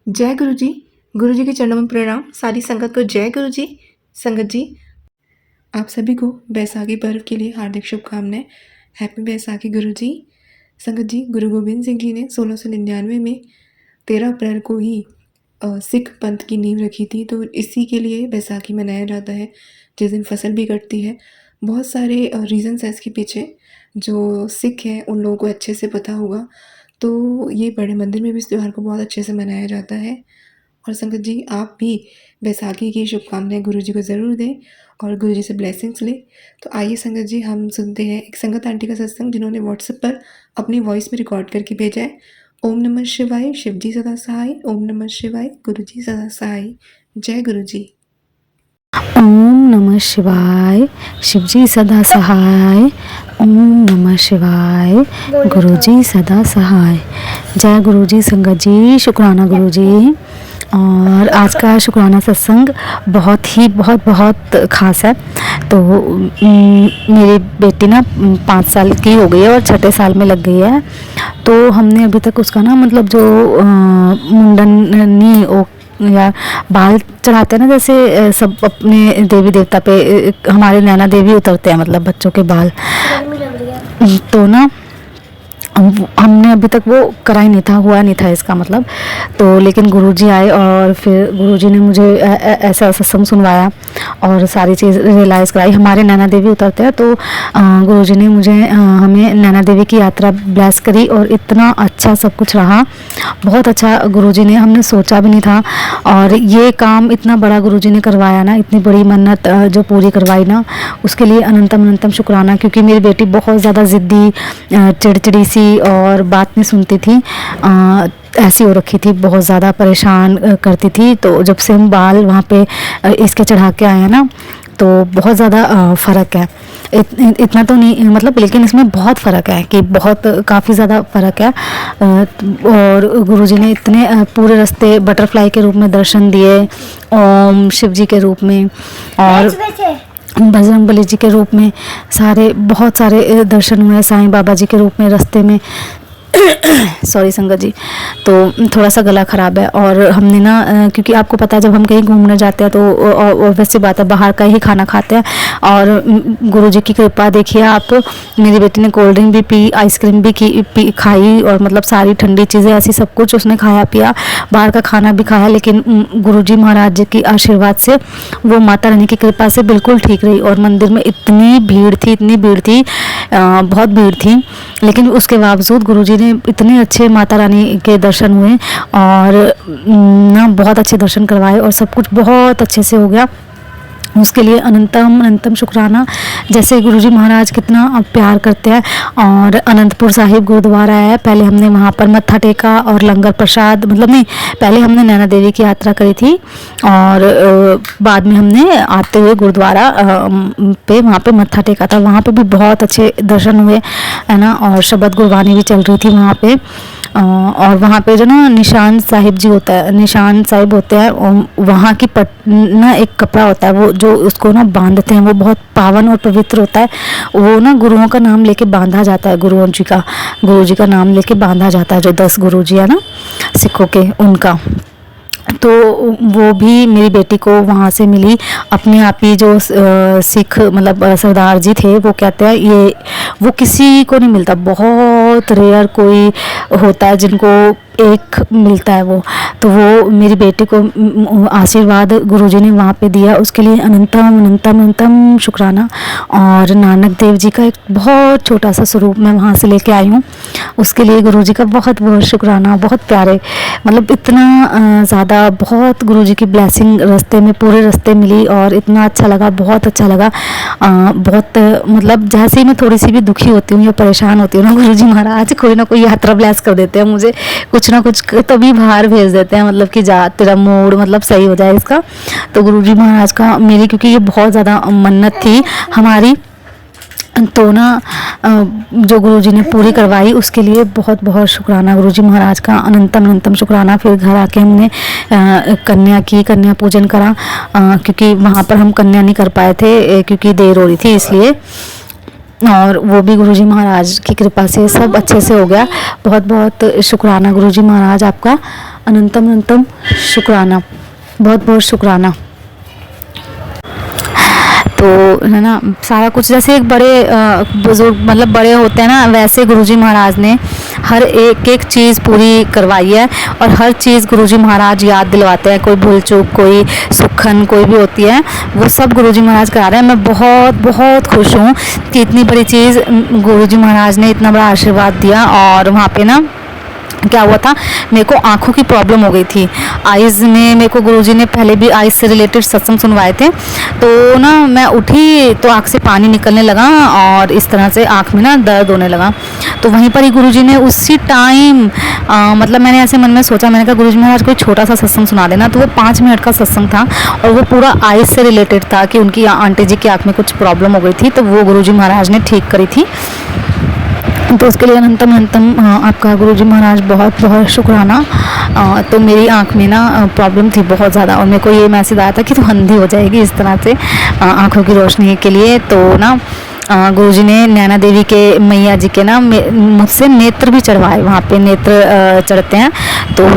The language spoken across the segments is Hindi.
जय गुरु जी के चरणों में प्रणाम। सारी संगत को जय गुरु जी। संगत जी, आप सभी को बैसाखी पर्व के लिए हार्दिक शुभकामनाएं। हैप्पी बैसाखी गुरु जी। संगत जी, गुरु गोबिंद सिंह जी ने 1699 में 13 अप्रैल को ही सिख पंथ की नींव रखी थी, तो इसी के लिए बैसाखी मनाया जाता है, जिस दिन फसल भी कटती है। बहुत सारे रीज़न्स हैं इसके पीछे, जो सिख हैं उन लोगों को अच्छे से पता होगा। तो ये बड़े मंदिर में भी इस त्यौहार को बहुत अच्छे से मनाया जाता है। और संगत जी, आप भी बैसाखी की शुभकामनाएं गुरु जी को ज़रूर दें और गुरु जी से ब्लेसिंग्स लें। तो आइए संगत जी, हम सुनते हैं एक संगत आंटी का सत्संग, जिन्होंने व्हाट्सएप पर अपनी वॉइस में रिकॉर्ड करके भेजा है। ओम नमः शिवाय, शिव जी सदा सहाय। ओम नमः शिवाय, गुरु जी सदा सहाय। जय गुरु जी। ओम नमः शिवाय, शिवजी सदा सहाय। ओम नमः शिवाय, गुरुजी सदा सहाय। जय गुरुजी। संगत जी, शुक्राना गुरुजी। और आज का शुक्राना सत्संग बहुत ख़ास है। तो मेरी बेटी ना 5 साल की हो गई है और छठे साल में लग गई है। तो हमने अभी तक उसका ना मतलब जो मुंडन नहीं या बाल चढ़ाते हैं ना, जैसे सब अपने देवी देवता पे हमारे नैना देवी उतरते हैं, मतलब बच्चों के बाल, तो ना हमने अभी तक वो करा ही नहीं था, हुआ नहीं था इसका मतलब। तो लेकिन गुरुजी आए और फिर गुरुजी ने मुझे ऐसा सत्संग सुनवाया और सारी चीज़ रियलाइज़ कराई। हमारे नैना देवी उतरते हैं, तो गुरुजी ने मुझे हमें नैना देवी की यात्रा ब्लेस करी और इतना अच्छा सब कुछ रहा, बहुत अच्छा गुरुजी ने, हमने सोचा भी नहीं था। और ये काम इतना बड़ा गुरुजी ने करवाया ना, इतनी बड़ी मन्नत जो पूरी करवाई ना, उसके लिए अनंतम शुक्राना। क्योंकि मेरी बेटी बहुत ज़्यादा ज़िद्दी, चिड़चिड़ी सी और बात नहीं सुनती थी, ऐसी हो रखी थी, बहुत ज़्यादा परेशान करती थी। तो जब से हम बाल वहाँ पे इसके चढ़ा के आए हैं ना, तो बहुत ज़्यादा फ़र्क है। इतना तो नहीं मतलब, लेकिन इसमें बहुत फ़र्क है, कि बहुत काफ़ी ज़्यादा फ़र्क है। और गुरुजी ने इतने पूरे रास्ते बटरफ्लाई के रूप में दर्शन दिए, ओम शिव जी के रूप में और बजरंगबली जी के रूप में, बहुत सारे दर्शन हुए, साईं बाबा जी के रूप में रास्ते में। सॉरी संगत जी, तो थोड़ा सा गला ख़राब है। और हमने ना क्योंकि आपको पता है, जब हम कहीं घूमने जाते हैं तो वैसी बात है, बाहर का ही खाना खाते हैं। और गुरुजी की कृपा देखिए आप, मेरी बेटी ने कोल्ड ड्रिंक भी पी, आइसक्रीम भी खाई, और मतलब सारी ठंडी चीज़ें ऐसी सब कुछ उसने खाया पिया, बाहर का खाना भी खाया। लेकिन गुरुजी महाराज जी की आशीर्वाद से, वो माता रानी की कृपा से बिल्कुल ठीक रही। और मंदिर में इतनी भीड़ थी, बहुत भीड़ थी, लेकिन उसके बावजूद गुरुजी ने इतने अच्छे माता रानी के दर्शन हुए और ना बहुत अच्छे दर्शन करवाए और सब कुछ बहुत अच्छे से हो गया। उसके लिए अनंतम शुक्राना। जैसे गुरुजी महाराज कितना प्यार करते हैं। और अनंतपुर साहिब गुरुद्वारा है, पहले हमने वहाँ पर मत्था टेका और लंगर प्रसाद, मतलब नहीं, पहले हमने नैना देवी की यात्रा करी थी और बाद में हमने आते हुए गुरुद्वारा पे वहाँ पे मत्था टेका था। वहाँ पे भी बहुत अच्छे दर्शन हुए है ना, और शबद गुरबानी भी चल रही थी वहाँ पे। और वहाँ पे जो ना निशान साहिब जी होता है, निशान साहिब होते हैं, वहाँ की ना एक कपड़ा होता है, वो जो उसको ना बांधते हैं, वो बहुत पावन और पवित्र होता है। वो ना गुरुओं का नाम लेके बांधा जाता है, गुरु जी का नाम लेके बांधा जाता है, जो 10 गुरु जी है ना सिखों के, उनका। तो वो भी मेरी बेटी को वहाँ से मिली। अपने आप ही जो सिख मतलब सरदार जी थे, वो कहते हैं ये वो किसी को नहीं मिलता, बहुत रेयर कोई होता है जिनको एक मिलता है वो। तो वो मेरी बेटी को आशीर्वाद गुरुजी ने वहाँ पे दिया, उसके लिए अनंतम शुक्राना। और नानक देव जी का एक बहुत छोटा सा स्वरूप मैं वहाँ से लेके आई हूँ, उसके लिए गुरुजी का बहुत शुक्राना। बहुत प्यारे, मतलब इतना ज़्यादा, बहुत गुरुजी की ब्लेसिंग रास्ते में, पूरे रास्ते मिली और इतना अच्छा लगा, बहुत अच्छा लगा। बहुत मतलब जैसे ही मैं थोड़ी सी भी दुखी होती हूँ या परेशान होती हूँ ना, गुरुजी महाराज कोई ना कोई यात्रा ब्लेस कर देते हैं मुझे, कुछ ना कुछ तभी बाहर भेज देते हैं, मतलब कि जा तेरा मूड मतलब सही हो जाए इसका। तो गुरुजी महाराज का मेरी, क्योंकि ये बहुत ज़्यादा मन्नत थी हमारी, तो ना जो गुरुजी ने पूरी करवाई, उसके लिए बहुत शुक्राना गुरुजी महाराज का, अनंतम शुक्राना। फिर घर आके हमने कन्या पूजन करा, क्योंकि वहाँ पर हम कन्या नहीं कर पाए थे क्योंकि देर हो रही थी, इसलिए। और वो भी गुरुजी महाराज की कृपा से सब अच्छे से हो गया। बहुत शुक्राना गुरुजी महाराज आपका। अनंतम अनंतम शुक्राना, बहुत बहुत शुक्राना। तो है ना, सारा कुछ जैसे एक बड़े बुजुर्ग मतलब बड़े होते हैं ना, वैसे गुरुजी महाराज ने हर एक एक चीज़ पूरी करवाई है, और हर चीज़ गुरुजी महाराज याद दिलवाते हैं। कोई भूल चूक, कोई सुखन कोई भी होती है, वो सब गुरुजी महाराज करा रहे हैं। मैं बहुत बहुत खुश हूँ कि इतनी बड़ी चीज़ गुरुजी महाराज ने इतना बड़ा आशीर्वाद दिया। और वहाँ पे ना क्या हुआ था, मेरे को आँखों की प्रॉब्लम हो गई थी। आइज़ में मेरे को गुरुजी ने पहले भी आइज़ से रिलेटेड सत्संग सुनवाए थे। तो ना मैं उठी तो आँख से पानी निकलने लगा, और इस तरह से आँख में ना दर्द होने लगा। तो वहीं पर ही गुरुजी ने उसी टाइम मतलब मैंने ऐसे मन में सोचा, मैंने कहा गुरुजी महाराज कोई छोटा सा सत्संग सुना देना। तो वो 5 मिनट का सत्संग था, और वो पूरा आइज़ से रिलेटेड था कि उनकी आंटी जी की आँख में कुछ प्रॉब्लम हो गई थी, तो वो गुरुजी महाराज ने ठीक करी थी। तो उसके लिए अनंतम अनंतम आपका गुरुजी महाराज बहुत बहुत शुक्राना। तो मेरी आँख में ना प्रॉब्लम थी बहुत ज़्यादा, और मेरे को ये मैसेज आया था कि तू अंधी हो जाएगी इस तरह से आँखों की रोशनी के लिए। तो ना गुरुजी ने नैना देवी के मैया जी के ना मुझसे नेत्र भी चढ़वाए। वहाँ पे नेत्र चढ़ते हैं, तो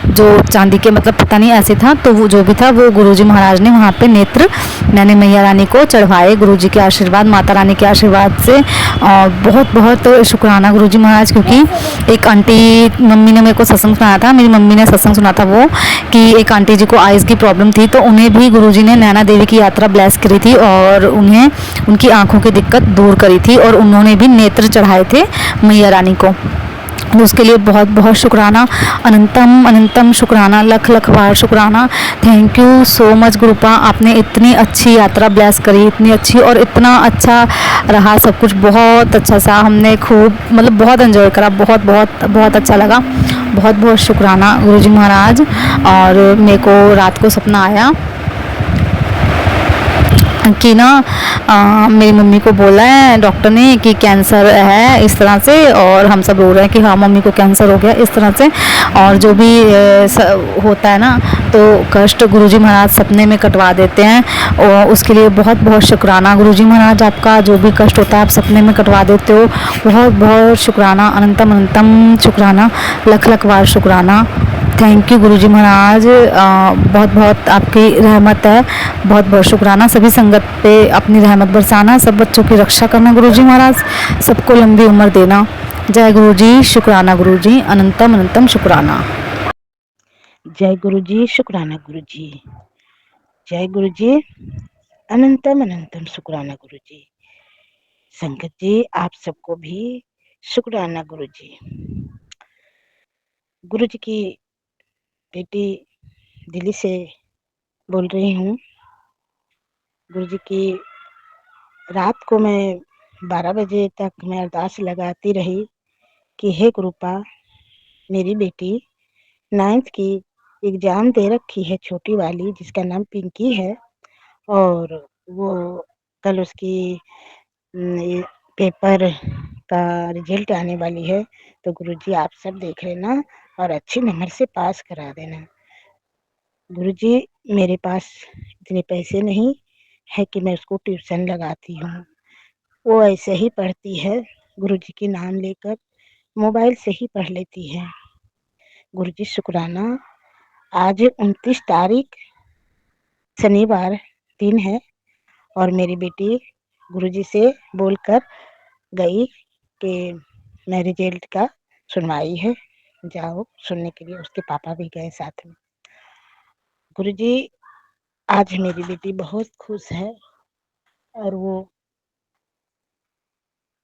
जो चांदी के मतलब पता नहीं ऐसे था, तो वो जो भी था वो गुरुजी महाराज ने वहाँ पे नेत्र मैंने मैया रानी को चढ़वाए, गुरुजी के आशीर्वाद, माता रानी के आशीर्वाद से। और बहुत बहुत शुक्राना गुरुजी महाराज, क्योंकि एक आंटी मम्मी ने मेरे को सत्संग सुनाया था, मेरी मम्मी ने सत्संग सुना था वो, कि एक आंटी जी को आइज़ की प्रॉब्लम थी, तो उन्हें भी गुरुजी ने नैना देवी की यात्रा ब्लेस करी थी, और उन्हें उनकी आँखों की दिक्कत दूर करी थी, और उन्होंने भी नेत्र चढ़ाए थे मैया रानी को। तो उसके लिए बहुत बहुत शुक्राना, अनंतम अनंतम शुक्राना, लख लख बार शुक्राना। थैंक यू सो मच गुरुपा, आपने इतनी अच्छी यात्रा ब्लेस करी, इतनी अच्छी, और इतना अच्छा रहा सब कुछ, बहुत अच्छा सा, हमने खूब मतलब बहुत एंजॉय करा, बहुत बहुत बहुत अच्छा लगा। बहुत बहुत शुक्राना गुरुजी महाराज। और मेरे को रात को सपना आया कि ना मेरी मम्मी को बोला है डॉक्टर ने कि कैंसर है इस तरह से, और हम सब रो रहे हैं कि हाँ मम्मी को कैंसर हो गया इस तरह से। और जो भी होता है ना, तो कष्ट गुरुजी महाराज सपने में कटवा देते हैं, और उसके लिए बहुत बहुत शुक्राना गुरुजी महाराज, आपका जो भी कष्ट होता है आप सपने में कटवा देते हो, बहुत बहुत शुक्राना, अनंतम अनंतम शुक्राना, लख लख बार शुक्राना। थैंक यू गुरुजी महाराज, बहुत बहुत आपकी रहमत है, बहुत बहुत शुक्राना। सभी संगत पे अपनी रहमत बरसाना, सब बच्चों की रक्षा करना गुरुजी महाराज, सबको लंबी उम्र देना। जय गुरुजी, शुक्राना गुरुजी, अनंतम अनंतम शुक्राना। जय गुरुजी, शुक्राना गुरुजी। जय गुरुजी, अनंतम अनंतम शुक्राना गुरुजी। संगत जी, आप सबको भी शुक्राना गुरुजी। गुरुजी की बेटी दिल्ली से बोल रही हूँ। गुरुजी की रात को मैं 12 बजे तक मैं अरदास लगाती रही कि हे गुरुपा, मेरी बेटी 9th की एग्ज़ाम दे रखी है, छोटी वाली जिसका नाम पिंकी है, और वो कल उसकी ये पेपर का रिजल्ट आने वाली है। तो गुरुजी आप सब देख लेना और अच्छे नंबर से पास करा देना। गुरुजी, मेरे पास इतने पैसे नहीं है कि मैं उसको ट्यूशन लगाती हूँ, वो ऐसे ही पढ़ती है, गुरुजी के नाम लेकर मोबाइल से ही पढ़ लेती है। गुरुजी शुक्राना, आज 29 तारीख शनिवार दिन है, और मेरी बेटी गुरुजी से बोलकर गई कि मैं रिजल्ट का सुनवाई है, जाओ सुनने के लिए। उसके पापा भी गए साथ में। गुरुजी, आज मेरी बेटी बहुत खुश है, और वो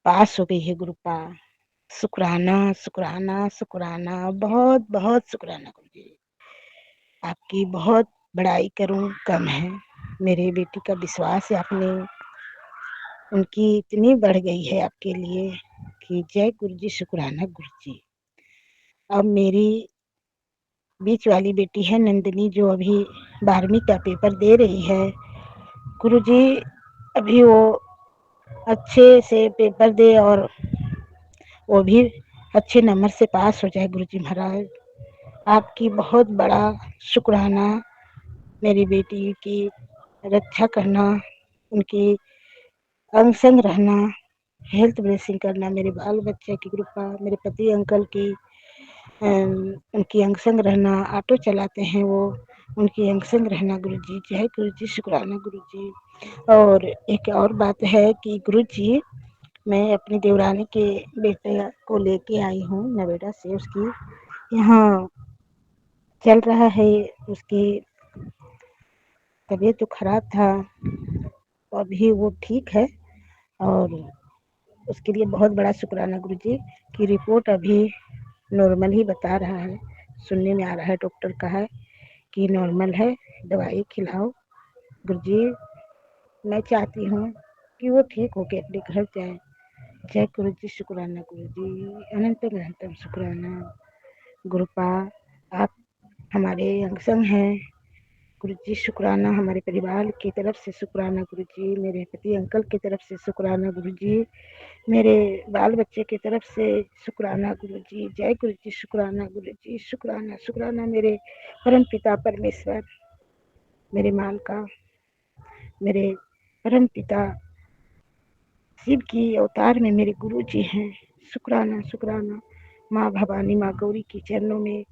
पास हो गई है गुरुपा। शुक्राना शुक्राना शुक्राना, बहुत बहुत शुक्राना गुरुजी। आपकी बहुत बड़ाई करूं कम है। मेरी बेटी का विश्वास है आपने उनकी इतनी बढ़ गई है आपके लिए कि जय गुरुजी, शुक्राना गुरुजी। अब मेरी बीच वाली बेटी है नंदिनी, जो अभी 12वीं का पेपर दे रही है। गुरुजी, अभी वो अच्छे से पेपर दे और वो भी अच्छे नंबर से पास हो जाए। गुरुजी महाराज, आपकी बहुत बड़ा शुक्राना, मेरी बेटी की रक्षा करना, उनकी अंग संग रहना, हेल्थ ब्लेसिंग करना, मेरे बाल बच्चे की कृपा, मेरे पति अंकल की उनकी अंग संग रहना, ऑटो चलाते हैं वो, उनकी अंग संग रहना गुरुजी। जय गुरुजी, शुक्राना गुरुजी। और एक और बात है कि गुरुजी, मैं अपनी देवरानी के बेटे को लेके आई हूँ नोएडा से। उसकी यहाँ चल रहा है, उसकी तबीयत तो खराब था, अभी वो ठीक है। और उसके लिए बहुत बड़ा शुक्राना गुरुजी की रिपोर्ट अभी नॉर्मल ही बता रहा है, सुनने में आ रहा है, डॉक्टर का है कि नॉर्मल है, दवाई खिलाओ गुरुजी। मैं चाहती हूँ कि वो ठीक होके अपने घर जाए। जय गुरुजी, शुक्राना गुरुजी, अनंतम अनंतम शुक्राना। गुरुपा, आप हमारे अंग संग हैं गुरुजी, शुक्राना। हमारे परिवार की तरफ से शुक्राना गुरुजी, मेरे पति अंकल की तरफ से शुक्राना गुरुजी, मेरे बाल बच्चे की तरफ से शुक्राना गुरुजी। जय गुरुजी, शुक्राना गुरुजी, शुक्राना शुक्राना। मेरे परम पिता परमेश्वर, मेरे मालका, मेरे परम पिता शिव की अवतार में मेरे गुरु जी हैं। शुक्राना शुक्राना। माँ भवानी, माँ गौरी के चरणों में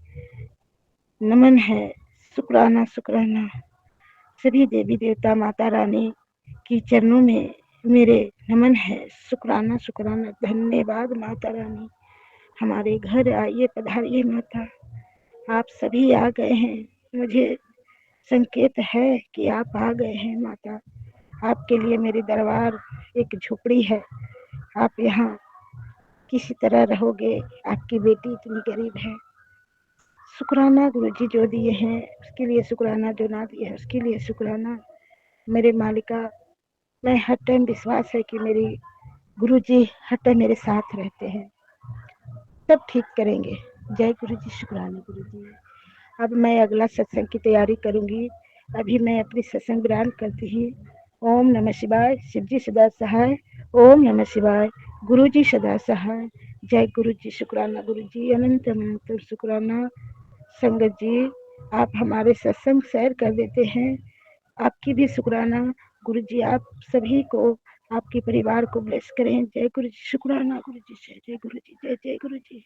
नमन है। शुक्राना शुक्राना। सभी देवी देवता माता रानी की चरणों में मेरे नमन है। शुक्राना शुक्राना। धन्यवाद माता रानी। हमारे घर आइए, पधारिए माता। आप सभी आ गए हैं, मुझे संकेत है कि आप आ गए हैं माता। आपके लिए मेरे दरबार एक झोपड़ी है, आप यहाँ किसी तरह रहोगे, आपकी बेटी इतनी गरीब है। शुक्राना गुरुजी, जो दिए हैं उसके लिए शुक्राना, जो ना दिए हैं उसके लिए शुक्राना। मेरे मालिका, मैं हर टाइम विश्वास है कि मेरी गुरुजी हर टाइम मेरे साथ रहते हैं, सब ठीक करेंगे। जय गुरुजी, शुक्राना गुरुजी। अब मैं अगला सत्संग की तैयारी करूंगी। अभी मैं अपनी सत्संग विराम करती ही। ओम नमः शिवाय। शिवजी सदा सहाय। ओम नमः शिवाय। गुरुजी सदा सहाय। जय गुरुजी, शुक्राना गुरुजी, अनंत अनंत शुक्राना। संगत जी, आप हमारे सत्संग शेयर कर देते हैं, आपकी भी शुक्राना। गुरुजी आप सभी को, आपके परिवार को ब्लेस करें। जय गुरुजी, शुक्राना गुरुजी, जय जय गुरुजी, जय जय गुरुजी।